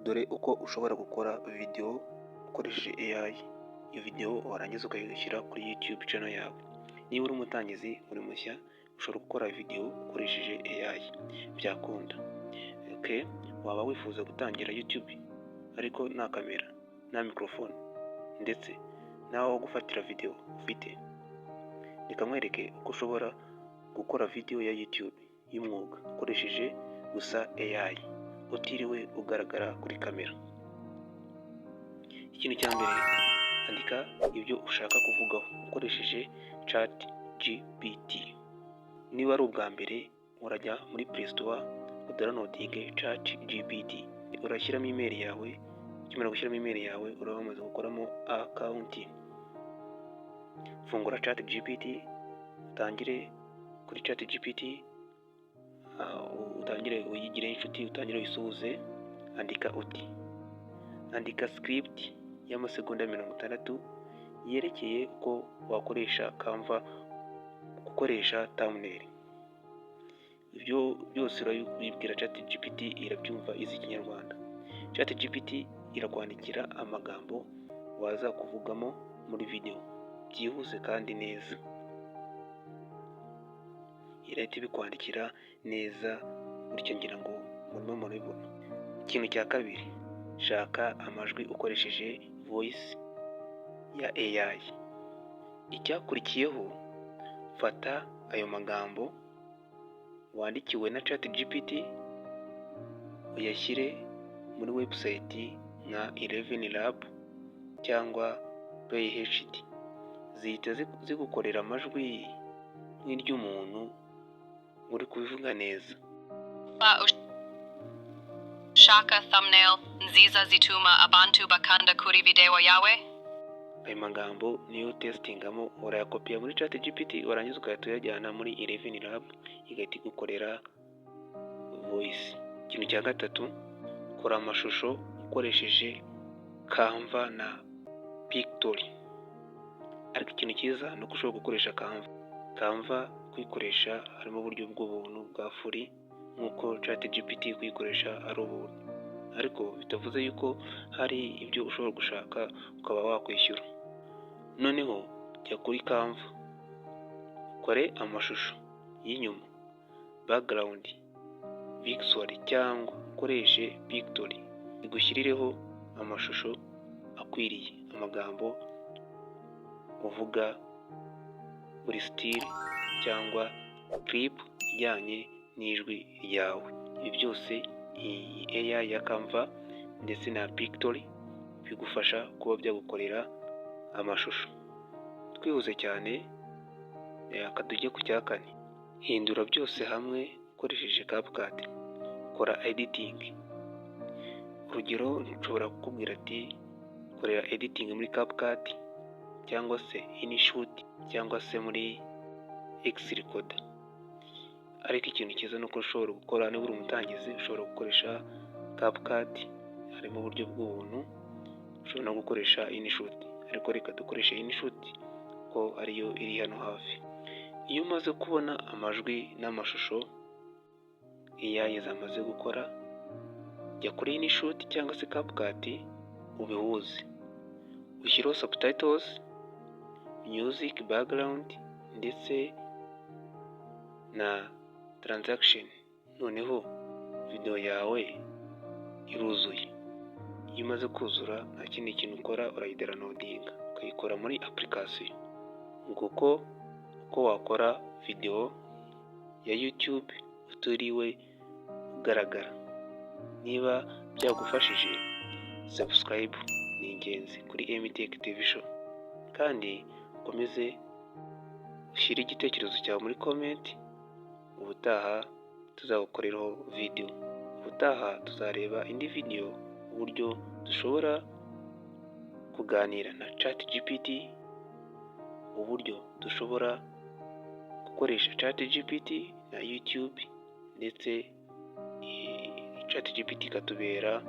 Dore uko ushobora gukora video ukoresheje AI. Iyo video warangiza ukayishyira kuri YouTube channel yawe. Niba uri umutangizi uri mushya ushobora gukora video ukoresheje AI byakunda. Okay, waba wifuza gutangira YouTube ariko nta kamera, nta microphone ndetse naho gufatira video ufite. Reka nkwereke uko ushobora gukora video ya YouTube y'umwuga ukoresheje gusa AI utiriwe ugaragara kuri kamera. Ikintu cya mbere, andika ibyo ushaka kuvugaho ukoresheje ChatGPT. Niba ari ubwa mbere urajya muri Play Store udownloadinge ChatGPT, urashyiramo email yawe. Ukimara gushyiramo email yawe uraba wamaze gukoramo account. Fungura ChatGPT, utangire kuri ChatGPT, utangire uyigire inshuti, utangire uyisuhuze. Andika script y'amasegonda 60 yerekeye uko wakoresha Canva gukoresha thumbnail. Ibyo byose urabibwira ChatGPT, irabyumva izi Kinyarwanda. ChatGPT irakwandikira amagambo waza kuvugamo muri video byihuse kandi neza. Irahita ibikwandikira neza bityo ngira ngo murimo murabibona. Ikintu cya kabiri, shaka amajwi ukoresheje voice ya AI. Icyakurikiyeho, fata ayo magambo wandikiwe na ChatGPT uyashyire muri website nka 11lab cyangwa PlayHD. Zihita zigukorera amajwi nk'iry'umuntu uri kubivuga neza. Shaka thumbnail nziza zituma abantu bakanda kuri video yawe. Ayo magambo niyo testingamo, urayakopia muri ChatGPT warangiza ukahita uyajyana muri 11lab igahita igukorera voice. Ikintu cya gatatu, kora amashusho ukoresheje Canva na Pictory. Ariko ikintu cyiza ni uko ushobora gukoresha Canva kuyikoresha harimo uburyo bw'ubuntu bwa free nk'uko ChatGPT kuyikoresha ari ubuntu, ariko bitavuze yuko hari ibyo ushobora gushaka ukaba wakwishyura. Noneho jya kuri Canva ukore amashusho y'inyuma, background, visual cyangwa ukoreshe Pictory, igushyirireho amashusho akwiriye amagambo uvuga, buri style cyangwa clip ijyanye n'ijwi ryawe. Ibi byose iyi AI ya Canva ndetse na Pictory bigufasha kuba byagukorera amashusho. Twihuse cyane, akadujye ku cya kane, hindura byose hamwe ukoresheje CapCut. Kora editing. Urugero, nshobora kukubwira ati korera editing muri CapCut cyangwa se InShot cyangwa se muri Xrecorder. Ariko ikintu cyiza nuko ushobora gukora, niba uri umutangizi ushobora gukoresha CapCut, harimo uburyo bw'ubuntu. Ushobora no gukoresha InShot, ariko reka dukoreshe InShot ko ariyo iri hano hafi. Iyo umaze kubona amajwi n'amashusho AI zamaze gukora, jya kuri InShot cyangwa se CapCut ubihuze, ushyireho subtitles, music, background ndetse na transaction. Noneho video yawe iruzuye. Iyo imaze kuzura nta kindi kintu ukora, urayidownloadinga ukayikora muri application. Nguko uko wakora video ya YouTube utiriwe ugaragara. Niba byagufashije, subscribe ni ingenzi kuri MTech TV Show, kandi ukomeze ushyire igitekerezo cyawe muri comment. Ubutaha tuzagukoreraho video. Ubutaha tuzareba indi video uburyo dushobora kuganira na ChatGPT, uburyo dushobora gukoresha ChatGPT na YouTube, ndetse ChatGPT ikatubera